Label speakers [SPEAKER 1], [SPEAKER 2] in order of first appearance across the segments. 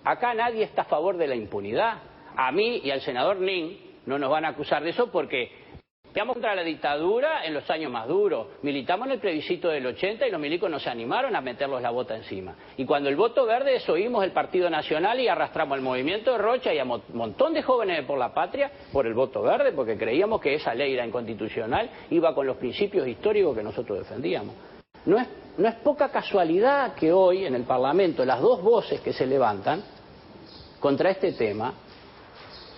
[SPEAKER 1] Acá nadie está a favor de la impunidad. A mí y al senador Nin no nos van a acusar de eso porque peleamos contra la dictadura en los años más duros. Militamos en el plebiscito del 80 y los milicos nos animaron a meterlos la bota encima. Y cuando el voto verde desoímos el Partido Nacional y arrastramos al movimiento de Rocha y a un montón de jóvenes de Por la Patria por el voto verde, porque creíamos que esa ley era inconstitucional, iba con los principios históricos que nosotros defendíamos. No es poca casualidad que hoy en el Parlamento las dos voces que se levantan contra este tema,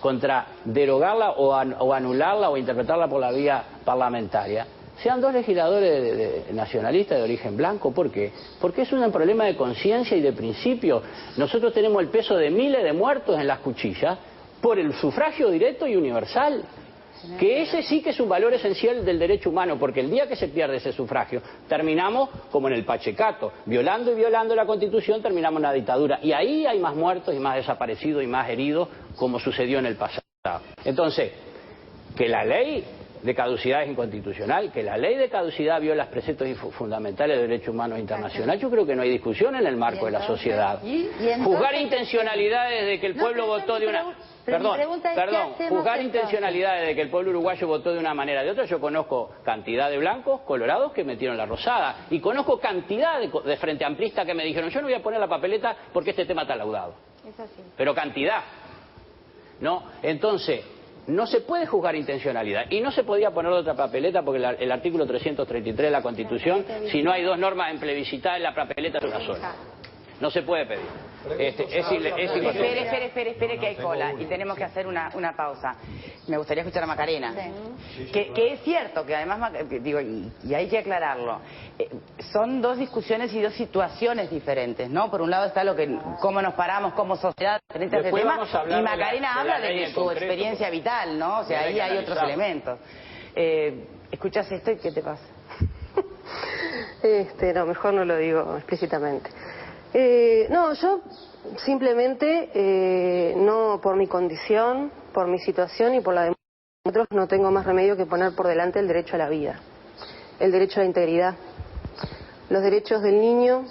[SPEAKER 1] contra derogarla o anularla o interpretarla por la vía parlamentaria, sean dos legisladores nacionalistas de origen blanco. ¿Por qué? Porque es un problema de conciencia y de principio. Nosotros tenemos el peso de miles de muertos en las cuchillas por el sufragio directo y universal. Que ese sí que es un valor esencial del derecho humano, porque el día que se pierde ese sufragio, terminamos como en el Pachecato, violando y violando la Constitución, terminamos en la dictadura. Y ahí hay más muertos y más desaparecidos y más heridos, como sucedió en el pasado. Entonces, que la ley de caducidad es inconstitucional, que la ley de caducidad viola los preceptos fundamentales de derechos humanos internacional, yo creo que no hay discusión en el marco de la sociedad. Juzgar intencionalidades de que el pueblo votó de una... Perdón, juzgar intencionalidades de que el pueblo uruguayo votó de una manera o de otra. Yo conozco cantidad de blancos colorados que metieron la rosada y conozco cantidad de frente amplistas que me dijeron yo no voy a poner la papeleta porque este tema está laudado. Es así. Pero cantidad, ¿no? Entonces, no se puede juzgar intencionalidad y no se podía poner otra papeleta porque el artículo 333 de la Constitución, si no hay dos normas en plebiscitar, la papeleta es una sola. No se puede pedir.
[SPEAKER 2] Espere que hay cola y tenemos que hacer una pausa. Me gustaría escuchar a Macarena. Sí. Que es cierto que además, digo, y hay que aclararlo, son dos discusiones y dos situaciones diferentes, ¿no? Por un lado está cómo nos paramos como sociedad frente a este tema, y Macarena habla de su experiencia vital, ¿no? O sea, ahí hay otros elementos. ¿Escuchás esto y qué te pasa?
[SPEAKER 3] No, mejor no lo digo explícitamente. No, yo simplemente, no por mi condición, por mi situación y por la de otros, no tengo más remedio que poner por delante el derecho a la vida, el derecho a la integridad. Los derechos del niño,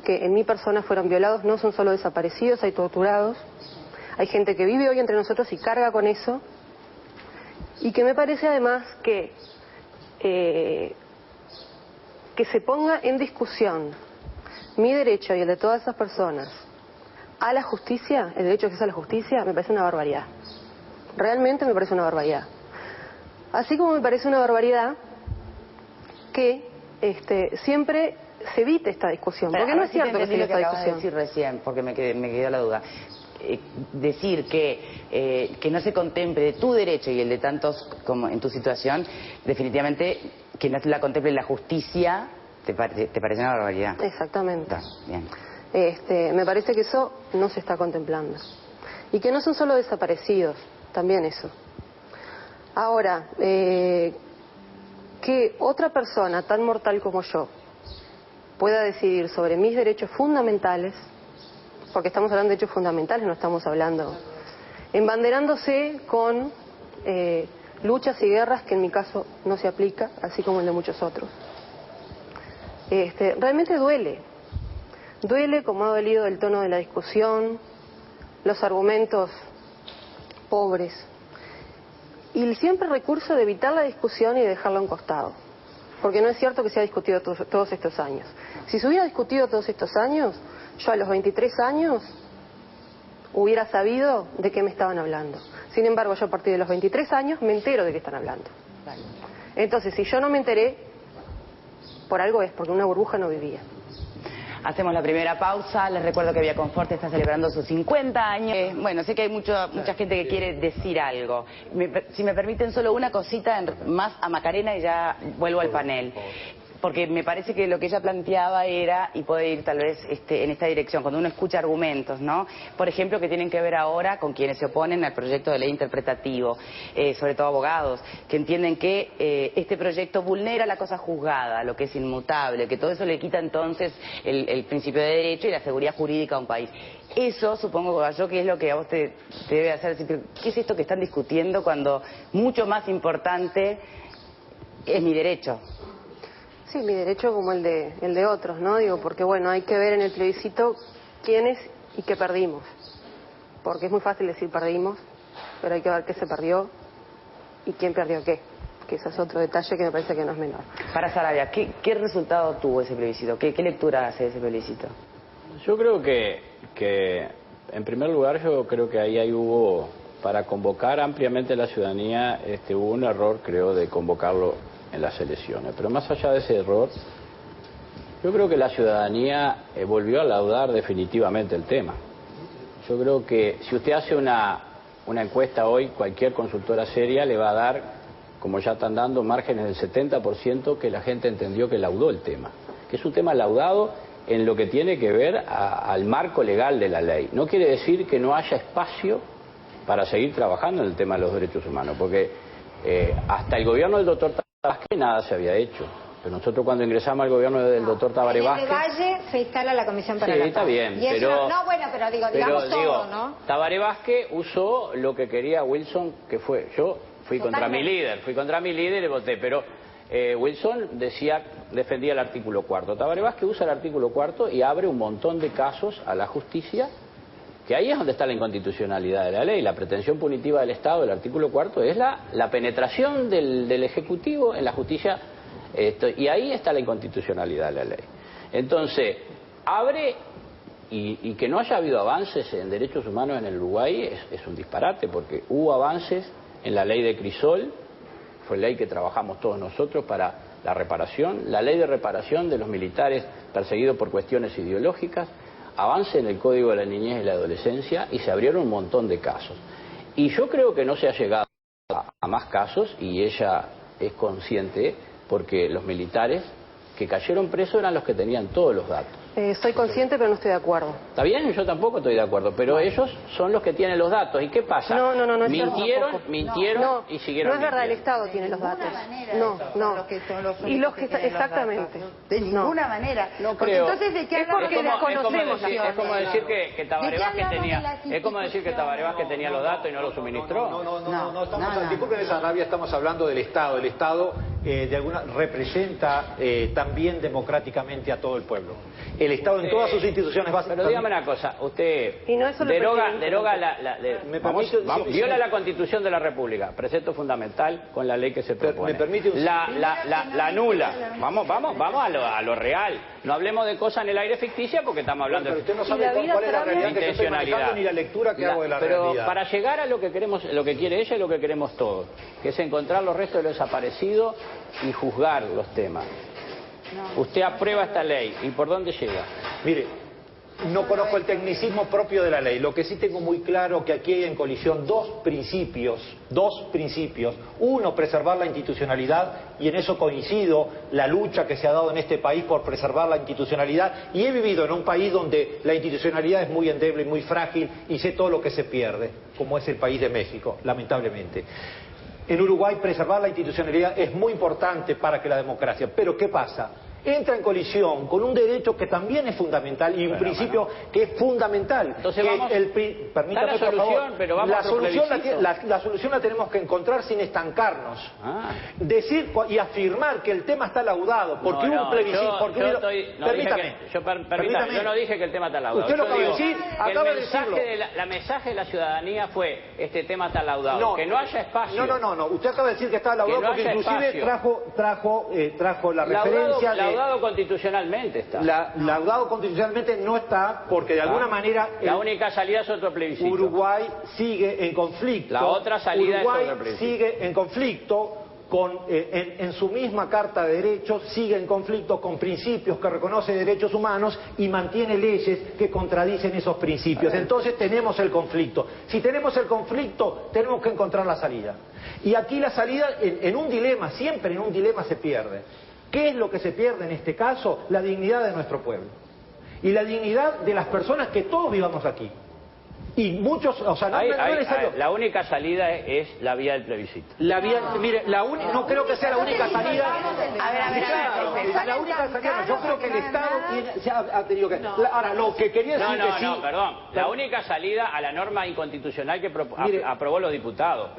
[SPEAKER 3] que en mi persona fueron violados, no son solo desaparecidos, hay torturados, hay gente que vive hoy entre nosotros y carga con eso, y que me parece además que se ponga en discusión mi derecho y el de todas esas personas a la justicia, el derecho que es a la justicia, me parece una barbaridad. Realmente me parece una barbaridad. Así como me parece una barbaridad que siempre se evite esta discusión. Porque no es cierto que se evite esta discusión.
[SPEAKER 2] Decir recién, porque me quedó la duda. Decir que no se contemple tu derecho y el de tantos como en tu situación, definitivamente que no la contemple la justicia. ¿Te parece una barbaridad?
[SPEAKER 3] Exactamente.
[SPEAKER 2] Bien.
[SPEAKER 3] Me parece que eso no se está contemplando. Y que no son solo desaparecidos, también eso. Ahora, que otra persona tan mortal como yo pueda decidir sobre mis derechos fundamentales, porque estamos hablando de derechos fundamentales, no estamos hablando... Embanderándose con luchas y guerras que en mi caso no se aplica, así como el de muchos otros. Realmente duele como ha dolido el tono de la discusión, los argumentos pobres y siempre el recurso de evitar la discusión y de dejarla a un costado, porque no es cierto que se ha discutido todos estos años. Si se hubiera discutido todos estos años, yo a los 23 años hubiera sabido de qué me estaban hablando. Sin embargo, yo a partir de los 23 años me entero de qué están hablando. Entonces, si yo no me enteré, por algo es, porque una burbuja no vivía.
[SPEAKER 2] Hacemos la primera pausa. Les recuerdo que Vía Confort está celebrando sus 50 años. Bueno, sé que hay mucha gente que quiere decir algo. Si me permiten solo una cosita más a Macarena y ya vuelvo al panel. Porque me parece que lo que ella planteaba era, y puede ir tal vez en esta dirección, cuando uno escucha argumentos, ¿no? Por ejemplo, que tienen que ver ahora con quienes se oponen al proyecto de ley interpretativo, sobre todo abogados, que entienden que este proyecto vulnera la cosa juzgada, lo que es inmutable, que todo eso le quita entonces el principio de derecho y la seguridad jurídica a un país. Eso, supongo yo, que es lo que a vos te debe hacer decir, ¿qué es esto que están discutiendo cuando mucho más importante es mi derecho?
[SPEAKER 3] Sí, mi derecho como el de otros, ¿no? Digo, porque bueno, hay que ver en el plebiscito quiénes y que perdimos. Porque es muy fácil decir perdimos, pero hay que ver qué se perdió y quién perdió qué. Que ese es otro detalle que me parece que no es menor.
[SPEAKER 2] Para Saravia, ¿qué resultado tuvo ese plebiscito? ¿Qué lectura hace de ese plebiscito?
[SPEAKER 1] Yo creo que en primer lugar, yo creo que ahí hubo, para convocar ampliamente a la ciudadanía, hubo un error, creo, de convocarlo en las elecciones. Pero más allá de ese error, yo creo que la ciudadanía volvió a laudar definitivamente el tema. Yo creo que si usted hace una encuesta hoy, cualquier consultora seria le va a dar, como ya están dando, márgenes del 70% que la gente entendió que laudó el tema. Que es un tema laudado en lo que tiene que ver al marco legal de la ley. No quiere decir que no haya espacio para seguir trabajando en el tema de los derechos humanos, porque hasta el gobierno del doctor Tabaré Vázquez nada se había hecho. Pero nosotros cuando ingresamos al gobierno del doctor Tabaré Vázquez...
[SPEAKER 4] En el Valle se instala la Comisión para la Paz.
[SPEAKER 1] Sí, está bien,
[SPEAKER 4] y eso,
[SPEAKER 1] pero...
[SPEAKER 4] No, bueno, pero digamos todo, ¿no?
[SPEAKER 1] Tabaré Vázquez usó lo que quería Wilson, que fue... Yo fui contra mi líder y voté, pero Wilson defendía el artículo 4. Tabaré Vázquez usa el artículo 4 y abre un montón de casos a la justicia, que ahí es donde está la inconstitucionalidad de la ley. La pretensión punitiva del Estado, del artículo 4, es la penetración del Ejecutivo en la justicia, y ahí está la inconstitucionalidad de la ley. Entonces, abre, y que no haya habido avances en derechos humanos en el Uruguay es un disparate, porque hubo avances en la ley de Crisol, fue ley que trabajamos todos nosotros para la reparación, la ley de reparación de los militares perseguidos por cuestiones ideológicas, avance en el Código de la Niñez y la Adolescencia, y se abrieron un montón de casos. Y yo creo que no se ha llegado a más casos, y ella es consciente, porque los militares que cayeron presos eran los que tenían todos los datos.
[SPEAKER 3] Soy consciente, pero no estoy de acuerdo.
[SPEAKER 1] Está bien, yo tampoco estoy de acuerdo, pero ellos son los que tienen los datos. ¿Y qué pasa?
[SPEAKER 3] No es
[SPEAKER 1] mintieron
[SPEAKER 3] cierto,
[SPEAKER 1] y siguieron
[SPEAKER 3] No es verdad, el
[SPEAKER 1] mintiendo.
[SPEAKER 3] Estado tiene los datos.
[SPEAKER 4] No.
[SPEAKER 3] Y los que exactamente.
[SPEAKER 4] De ninguna manera.
[SPEAKER 1] No creo.
[SPEAKER 4] Entonces, ¿de qué
[SPEAKER 3] Es porque
[SPEAKER 4] hablamos?
[SPEAKER 3] desconocemos
[SPEAKER 1] es como decir que Tabaré Vázquez tenía,
[SPEAKER 4] es como decir que Tabaré Vázquez
[SPEAKER 1] tenía los datos y no los suministró.
[SPEAKER 5] No, estamos disculpen esa rabia, estamos hablando del Estado. El Estado de alguna representa también democráticamente a todo el pueblo. El Estado en todas sus instituciones básicas.
[SPEAKER 1] Pero dígame una cosa, usted
[SPEAKER 3] Y no es solo
[SPEAKER 1] deroga
[SPEAKER 3] presidente.
[SPEAKER 1] viola la Constitución de la República, precepto fundamental con la ley que se propone.
[SPEAKER 5] Me permite un...
[SPEAKER 1] La anula. Vamos a lo real. No hablemos de cosas en el aire ficticia porque estamos hablando
[SPEAKER 5] Pero usted no
[SPEAKER 3] Y
[SPEAKER 5] sabe
[SPEAKER 3] la vida
[SPEAKER 5] cuál es la
[SPEAKER 3] Saravia.
[SPEAKER 5] realidad que yo estoy manejando ni la lectura que hago de la
[SPEAKER 1] pero
[SPEAKER 5] realidad.
[SPEAKER 1] para llegar a lo que queremos, lo que quiere ella y lo que queremos todos, que es encontrar los restos de los desaparecidos y juzgar los temas. Usted aprueba esta ley, ¿y por dónde llega?
[SPEAKER 5] Mire, no conozco el tecnicismo propio de la ley. Lo que sí tengo muy claro que aquí hay en colisión dos principios. Uno, preservar la institucionalidad, y en eso coincido la lucha que se ha dado en este país por preservar la institucionalidad, y he vivido en un país donde la institucionalidad es muy endeble y muy frágil, y sé todo lo que se pierde, como es el país de México, lamentablemente. En Uruguay preservar la institucionalidad es muy importante para que la democracia. Pero ¿qué pasa? Entra en colisión con un derecho que también es fundamental y un principio que es fundamental.
[SPEAKER 1] Entonces
[SPEAKER 5] que
[SPEAKER 1] vamos,
[SPEAKER 5] permítame,
[SPEAKER 1] la solución,
[SPEAKER 5] por favor,
[SPEAKER 1] pero vamos
[SPEAKER 5] la
[SPEAKER 1] a
[SPEAKER 5] solución
[SPEAKER 1] plebiscito.
[SPEAKER 5] la solución la tenemos que encontrar sin estancarnos. Decir y afirmar que el tema está laudado porque hubo un plebiscito.
[SPEAKER 1] Yo no dije que el tema está laudado.
[SPEAKER 5] Usted lo acaba de decir, acaba de decirlo.
[SPEAKER 1] El mensaje de la ciudadanía fue: este tema está laudado. Que no haya espacio.
[SPEAKER 5] No. Usted acaba de decir que está laudado porque inclusive trajo la referencia de...
[SPEAKER 1] Laudado constitucionalmente está.
[SPEAKER 5] Laudado constitucionalmente no está porque de alguna manera...
[SPEAKER 1] La única salida es otro plebiscito.
[SPEAKER 5] Uruguay sigue en conflicto.
[SPEAKER 1] La otra salida
[SPEAKER 5] Uruguay
[SPEAKER 1] es otro plebiscito.
[SPEAKER 5] Sigue en conflicto en su misma Carta de Derechos, sigue en conflicto con principios que reconoce derechos humanos y mantiene leyes que contradicen esos principios. Entonces tenemos el conflicto. Si tenemos el conflicto, tenemos que encontrar la salida. Y aquí la salida, en un dilema, siempre en un dilema se pierde. ¿Qué es lo que se pierde en este caso? La dignidad de nuestro pueblo. Y la dignidad de las personas que todos vivamos aquí. Y muchos, o sea, no es necesario.
[SPEAKER 1] La única salida es la vía del plebiscito.
[SPEAKER 5] Mire, no creo que sea la única salida. La única salida, yo creo que el Estado ha tenido que... Ahora, lo que quería decir que sí...
[SPEAKER 1] No, perdón. La única salida a la norma inconstitucional que aprobó los diputados.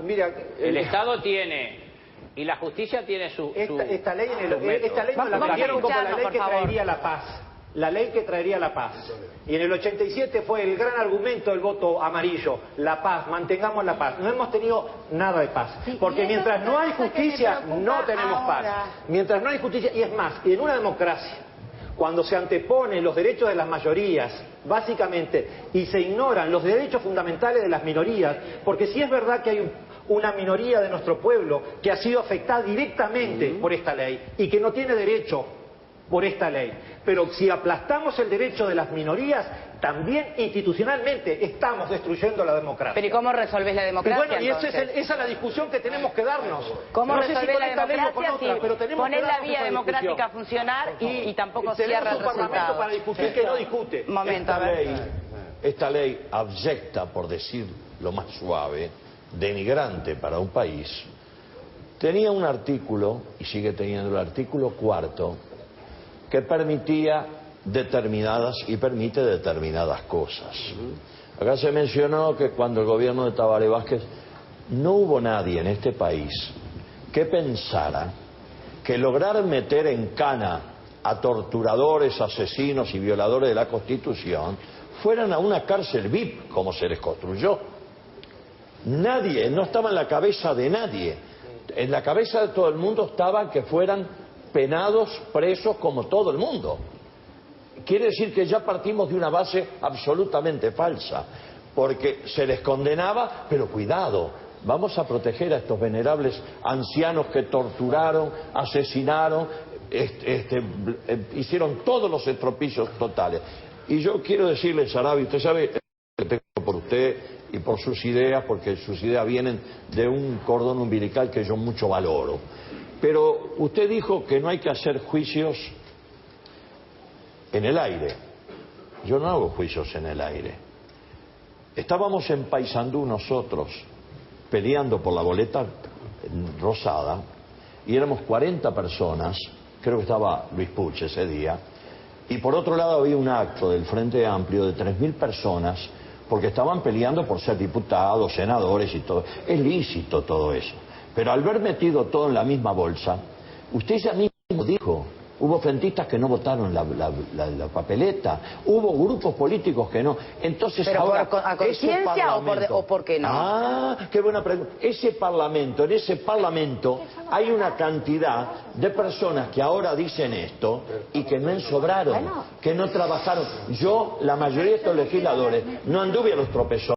[SPEAKER 1] El Estado tiene... Y la justicia tiene esta ley no la cambiaron como la ley que traería la paz.
[SPEAKER 5] la ley que traería la paz. Y en el 87 fue el gran argumento del voto amarillo, la paz, mantengamos la paz. No hemos tenido nada de paz, porque mientras no hay justicia, no tenemos paz. Mientras no hay justicia, y es más, y en una democracia, cuando se anteponen los derechos de las mayorías, básicamente, y se ignoran los derechos fundamentales de las minorías, porque sí es verdad que hay una minoría de nuestro pueblo que ha sido afectada directamente por esta ley y que no tiene derecho por esta ley. Pero si aplastamos el derecho de las minorías, también institucionalmente estamos destruyendo la democracia.
[SPEAKER 2] Pero ¿y cómo resolvés la democracia?
[SPEAKER 5] Y bueno, y esa es la discusión que tenemos que darnos.
[SPEAKER 2] ¿Cómo
[SPEAKER 5] no sé
[SPEAKER 2] resolvés
[SPEAKER 5] si
[SPEAKER 2] la
[SPEAKER 5] con esta ley o con
[SPEAKER 2] democracia
[SPEAKER 5] otra,
[SPEAKER 2] si
[SPEAKER 5] pero tenemos
[SPEAKER 2] ponés
[SPEAKER 5] que
[SPEAKER 2] la
[SPEAKER 5] darnos
[SPEAKER 2] vía
[SPEAKER 5] esa
[SPEAKER 2] democrática a
[SPEAKER 5] discusión.
[SPEAKER 2] funcionar y tampoco cierra el
[SPEAKER 5] Tenemos un parlamento
[SPEAKER 2] resultado?
[SPEAKER 5] para discutir que no discute.
[SPEAKER 2] Momento, a ver.
[SPEAKER 6] Esta ley abyecta, por decir lo más suave, denigrante para un país, tenía un artículo, y sigue teniendo el artículo 4, que permitía determinadas y permite determinadas cosas. Acá se mencionó que cuando el gobierno de Tabaré Vázquez no hubo nadie en este país que pensara que lograr meter en cana a torturadores, asesinos y violadores de la Constitución fueran a una cárcel VIP como se les construyó. Nadie, no estaba en la cabeza de nadie. En la cabeza de todo el mundo estaba que fueran penados, presos como todo el mundo. Quiere decir que ya partimos de una base absolutamente falsa, porque se les condenaba, pero cuidado, vamos a proteger a estos venerables ancianos que torturaron, asesinaron, hicieron todos los estropicios totales. Y yo quiero decirle, Sarabia, usted sabe que tengo por usted y por sus ideas, porque sus ideas vienen de un cordón umbilical que yo mucho valoro. Pero usted dijo que no hay que hacer juicios en el aire. Yo no hago juicios en el aire. Estábamos en Paysandú nosotros, peleando por la boleta rosada, y éramos 40 personas, creo que estaba Luis Puig ese día, y por otro lado había un acto del Frente Amplio de 3.000 personas, porque estaban peleando por ser diputados, senadores y todo. Es lícito todo eso. Pero al ver metido todo en la misma bolsa, usted ya mismo dijo, hubo frentistas que no votaron la papeleta, hubo grupos políticos que no. Entonces
[SPEAKER 2] ¿pero
[SPEAKER 6] ahora,
[SPEAKER 2] a conciencia o por qué no?
[SPEAKER 6] Ah, qué buena pregunta. En ese parlamento hay una cantidad de personas que ahora dicen esto y que no ensobraron, que no trabajaron. Yo, la mayoría de estos legisladores, no anduve a los tropezones.